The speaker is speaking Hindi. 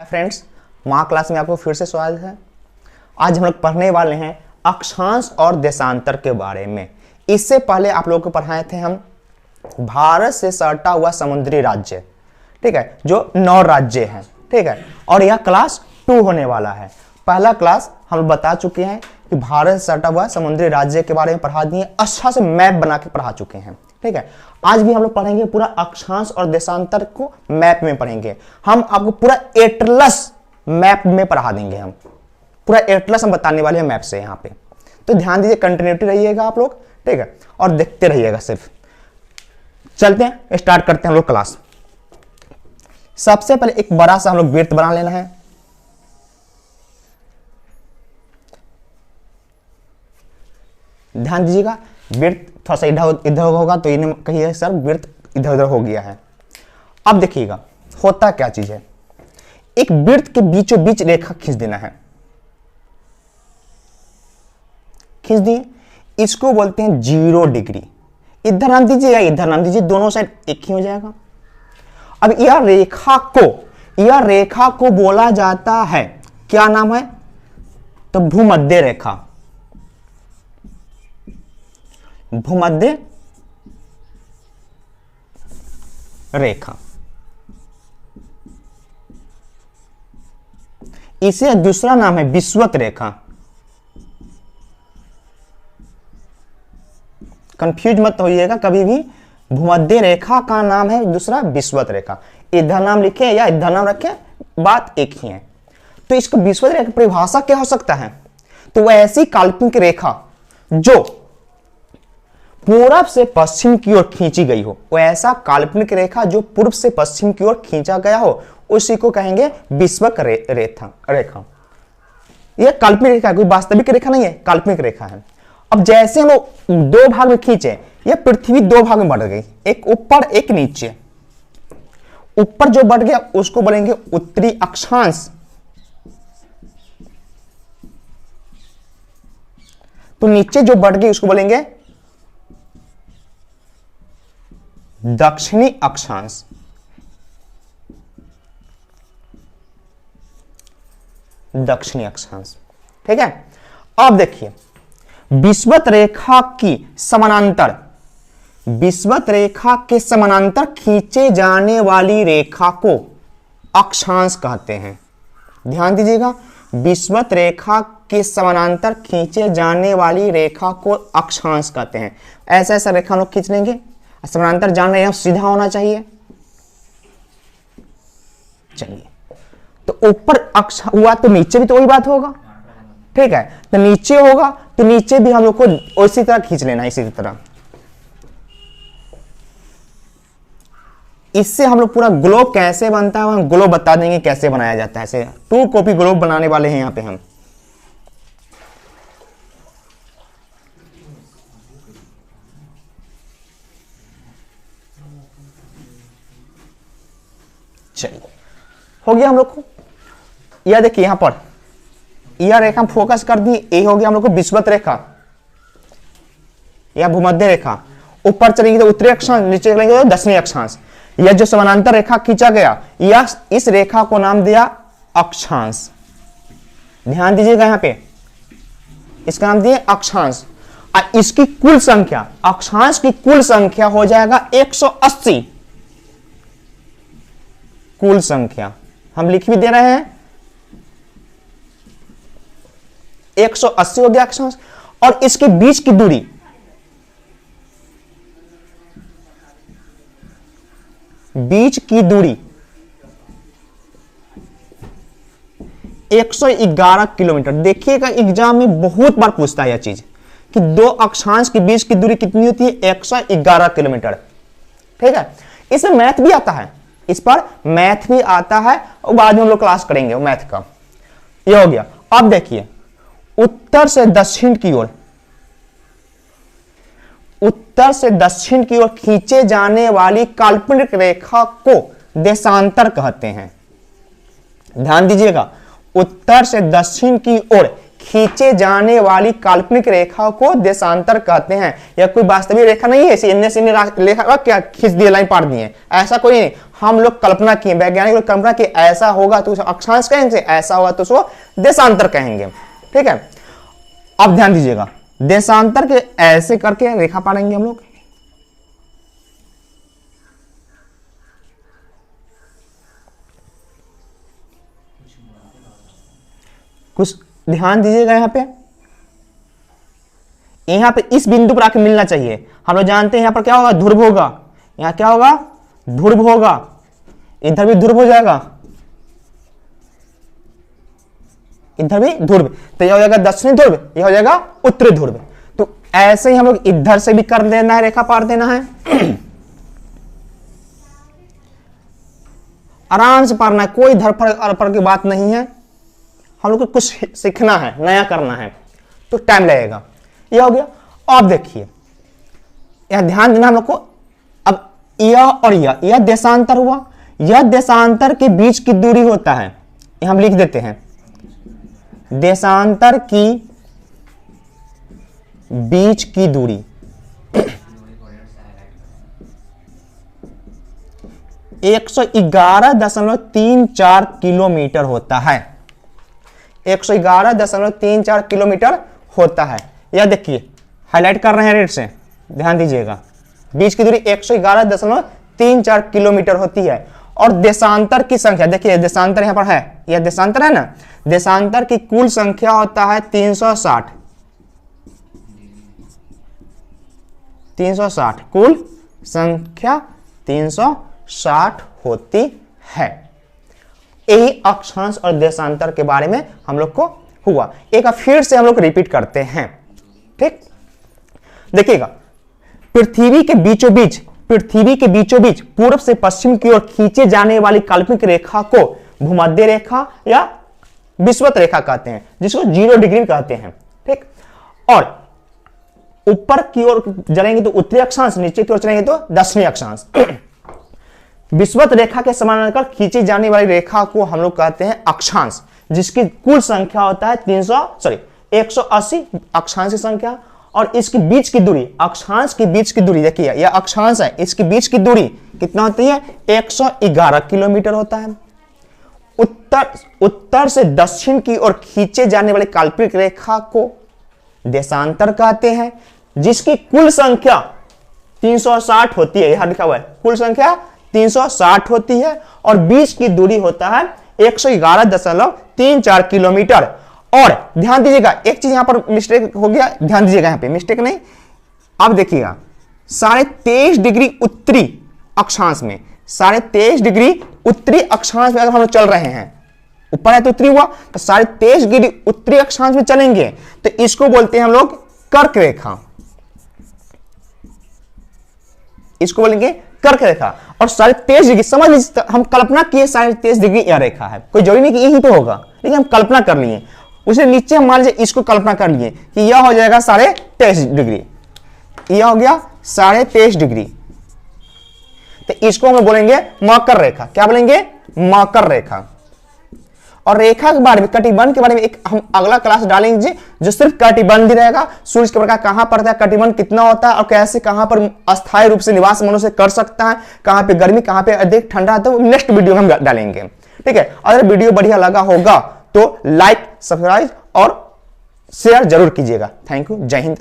फ्रेंड्स, वहाँ क्लास में आपको फिर से स्वागत है। आज हम लोग पढ़ने वाले हैं अक्षांश और देशांतर के बारे में। इससे पहले आप लोगों को पढ़ाए थे हम भारत से सटा हुआ समुद्री राज्य, ठीक है, जो 9 राज्य हैं, ठीक है। और यह क्लास 2 होने वाला है। पहला क्लास हम बता चुके हैं कि भारत से सटा हुआ समुद्री राज्य के बारे में पढ़ा दिए, अच्छा से मैप बना के पढ़ा चुके हैं, ठीक है। आज भी हम लोग पढ़ेंगे पूरा अक्षांश और देशांतर को मैप में पढ़ेंगे। हम आपको पूरा एटलस मैप में पढ़ा देंगे। हम पूरा एटलस हम बताने वाले हैं मैप से यहाँ पे। तो ध्यान दीजिए, कंटिन्यूटी रहिएगा आप लोग, ठीक है, और देखते रहिएगा सिर्फ। चलते हैं, स्टार्ट करते हैं हम लोग क्लास। सबसे पहले एक बड़ा सा हम लोग वृत्त बना लेना है। ध्यान दीजिएगा, वृत्त थोड़ा सा इधर होगा तो इन्हें कहिए सर वृत्त इधर उधर हो गया है। अब देखिएगा होता क्या चीज है। एक वृत्त के बीचों बीच रेखा खींच देना है। खींच दिए, इसको बोलते हैं 0 डिग्री। इधर नाम दीजिए या इधर नाम दीजिए, दोनों साइड एक ही हो जाएगा। अब यह रेखा को बोला जाता है, क्या नाम है? तो भूमध्य रेखा। भूमध्य रेखा। इसे दूसरा नाम है विषुवत रेखा। कंफ्यूज मत होइएगा कभी भी, भूमध्य रेखा का नाम है दूसरा विषुवत रेखा। इधर नाम लिखे या इधर नाम रखे, बात एक ही है। तो इसको विषुवत रेखा परिभाषा क्या हो सकता है? तो वह ऐसी काल्पनिक रेखा जो पूर्व से पश्चिम की ओर खींची गई हो। वो ऐसा काल्पनिक रेखा जो पूर्व से पश्चिम की ओर खींचा गया हो, उसी को कहेंगे विषुवत रेखा। यह काल्पनिक रेखा, कोई वास्तविक रेखा नहीं है, काल्पनिक रेखा है। अब जैसे हम लोग 2 भाग में खींचे, यह पृथ्वी 2 भाग में बढ़ गई, एक ऊपर एक नीचे। ऊपर जो बढ़ गया उसको बोलेंगे उत्तरी अक्षांश, तो नीचे जो बढ़ गई उसको बोलेंगे दक्षिणी अक्षांश। दक्षिणी अक्षांश, ठीक है। अब देखिए, विषुवत रेखा की समानांतर, विषुवत रेखा के समानांतर खींचे जाने वाली रेखा को अक्षांश कहते हैं। ध्यान दीजिएगा, विषुवत रेखा के समानांतर खींचे जाने वाली रेखा को अक्षांश कहते हैं। ऐसा ऐसा रेखा लोग खींच लेंगे, समानांतर जान रहे हैं, सीधा होना चाहिए। चलिए, तो ऊपर अक्ष हुआ तो नीचे भी तो वही बात होगा, ठीक है। तो नीचे होगा तो नीचे भी हम लोग को उसी तरह खींच लेना है, इसी तरह। इससे हम लोग पूरा ग्लोब कैसे बनता है, हम ग्लोब बता देंगे कैसे बनाया जाता है। ऐसे 2 कॉपी ग्लोब बनाने वाले हैं यहां पे हम। चलिए, हो गया हम लोग को। यह देखिए यहां पर यह रेखा हम फोकस कर दी, ये हो गया हम लोग को विषुवत रेखा या भूमध्य रेखा। ऊपर चलेंगे तो उत्तरी अक्षांश, नीचे चलेंगे तो दक्षिणी अक्षांश। यह जो समानांतर रेखा खींचा गया, यह इस रेखा को नाम दिया अक्षांश। ध्यान दीजिएगा, यहां पे इसका नाम दिया अक्षांश। और इसकी कुल संख्या, अक्षांश की कुल संख्या हो जाएगा 180। कुल संख्या हम लिख भी दे रहे हैं, 180 हो गया अक्षांश। और इसके बीच की दूरी, बीच की दूरी 111 किलोमीटर। देखिएगा एग्जाम में बहुत बार पूछता है यह चीज कि 2 अक्षांश के बीच की दूरी कितनी होती है? 111 किलोमीटर, ठीक है। इसमें मैथ भी आता है, इस पर मैथ भी आता है, और बाद में हम लोग क्लास करेंगे मैथ का। ये हो गया। अब देखिए, उत्तर से दक्षिण की ओर, उत्तर से दक्षिण की ओर खींचे जाने वाली काल्पनिक रेखा को देशांतर कहते हैं। ध्यान दीजिएगा, उत्तर से दक्षिण की ओर खींचे जाने वाली काल्पनिक रेखा को देशांतर कहते हैं। यह कोई वास्तविक रेखा नहीं है, इसे रेखा क्या खींच दिए, लाइन पार दिए, ऐसा कोई नहीं। हम लोग कल्पना किए, वैज्ञानिक लोग कल्पना की ऐसा होगा तो उसे अक्षांश कहेंगे, ऐसा होगा तो उसको देशांतर कहेंगे। ठीक है, अब ध्यान दीजिएगा, देशांतर के ऐसे करके रेखा पाएंगे हम लोग, कुछ ध्यान दीजिएगा। यहां पे इस बिंदु पर आके मिलना चाहिए। हम लोग जानते हैं यहां पर क्या होगा, ध्रुव होगा, यहां क्या होगा, ध्रुव होगा, इधर भी ध्रुव हो जाएगा, इधर भी ध्रुव, तो यह हो जाएगा दक्षिणी ध्रुव, यह हो जाएगा उत्तरी ध्रुव। तो ऐसे ही हम लोग इधर से भी कर देना है, रेखा पार देना है, आराम से पारना है, कोई धरफड़ की बात नहीं है। हम लोग को कुछ सीखना है, नया करना है, तो टाइम लगेगा। यह हो गया। अब देखिए यह ध्यान देना हम लोग को, अब यह और यह देशांतर हुआ, यह देशांतर के बीच की दूरी होता है, यह हम लिख देते हैं, देशांतर की बीच की दूरी 111.34 किलोमीटर होता है, 111.34 किलोमीटर होता है। यह देखिए हाईलाइट कर रहे हैं रेड से, ध्यान दीजिएगा, बीच की दूरी 111.34 किलोमीटर होती है। और देशांतर की संख्या देखिए, देशांतर यहां पर है, यह देशांतर है ना, देशांतर की कुल संख्या होता है 360, 360 कुल संख्या 360 होती है। यही अक्षांश और देशांतर के बारे में हम लोग को हुआ। एक फिर से हम लोग रिपीट करते हैं। ठीक, देखिएगा, पृथ्वी के बीचों बीच पूर्व से पश्चिम की ओर खींचे जाने वाली काल्पनिक रेखा को भूमध्य रेखा या विषुवत रेखा कहते हैं, जिसको 0 डिग्री कहते हैं। ठीक, और ऊपर की ओर चलेंगे तो उत्तरी अक्षांश, नीचे की ओर चलेंगे तो दक्षिणी अक्षांश। विषुवत रेखा के समानांतर खींची जाने वाली रेखा को हम लोग कहते हैं अक्षांश, जिसकी कुल संख्या होता है 180 अक्षांश की संख्या, और इसकी बीच की दूरी, अक्षांश की बीच की दूरी देखिए, यह अक्षांश है, इसकी बीच की दूरी कितना होती है, 111 किलोमीटर होता है। उत्तर से दक्षिण की ओर खींचे जाने वाली काल्पनिक रेखा को देशांतर कहते हैं, जिसकी कुल संख्या 360 होती है, यहां लिखा हुआ है, कुल संख्या 360 होती है, और बीच की दूरी होता है 111.34 किलोमीटर। और ध्यान दीजिएगा, एक चीज यहां पर मिस्टेक हो गया, ध्यान दीजिएगा, यहां पे मिस्टेक नहीं। अब देखिएगा 23.5 डिग्री उत्तरी अक्षांश में, 23.5 डिग्री उत्तरी अक्षांश में अगर हम लोग चल रहे हैं, ऊपर है तो उत्तरी हुआ, तो 23.5 डिग्री उत्तरी अक्षांश में चलेंगे तो इसको बोलते हैं हम लोग कर्क रेखा, इसको बोलेंगे कर्क रेखा। और 23.5 डिग्री समझ लीजिए, हम कल्पना किए 23.5 डिग्री यह रेखा है, कोई जरूरी नहीं कि यही तो होगा, लेकिन हम कल्पना कर लिए, उसे नीचे हम मान लीजिए इसको कल्पना कर लिए कि यह हो जाएगा 23.5 डिग्री, यह हो गया 23.5 डिग्री, तो इसको हम बोलेंगे मकर रेखा। क्या बोलेंगे, मकर रेखा। और रेखा के बारे में, कटिबंध के बारे में एक हम अगला क्लास डालेंगे जो सिर्फ कटिबंध ही रहेगा, सूर्य के प्रकार कहां पड़ता है, कटिबंध कितना होता है, और कैसे कहां पर अस्थायी रूप से निवास मनुष्य कर सकता है, कहां पे गर्मी, कहां पे अधिक ठंडा, तो नेक्स्ट वीडियो में हम डालेंगे। ठीक है, अगर वीडियो बढ़िया लगा होगा तो लाइक, सब्सक्राइब और शेयर जरूर कीजिएगा। थैंक यू, जय हिंद।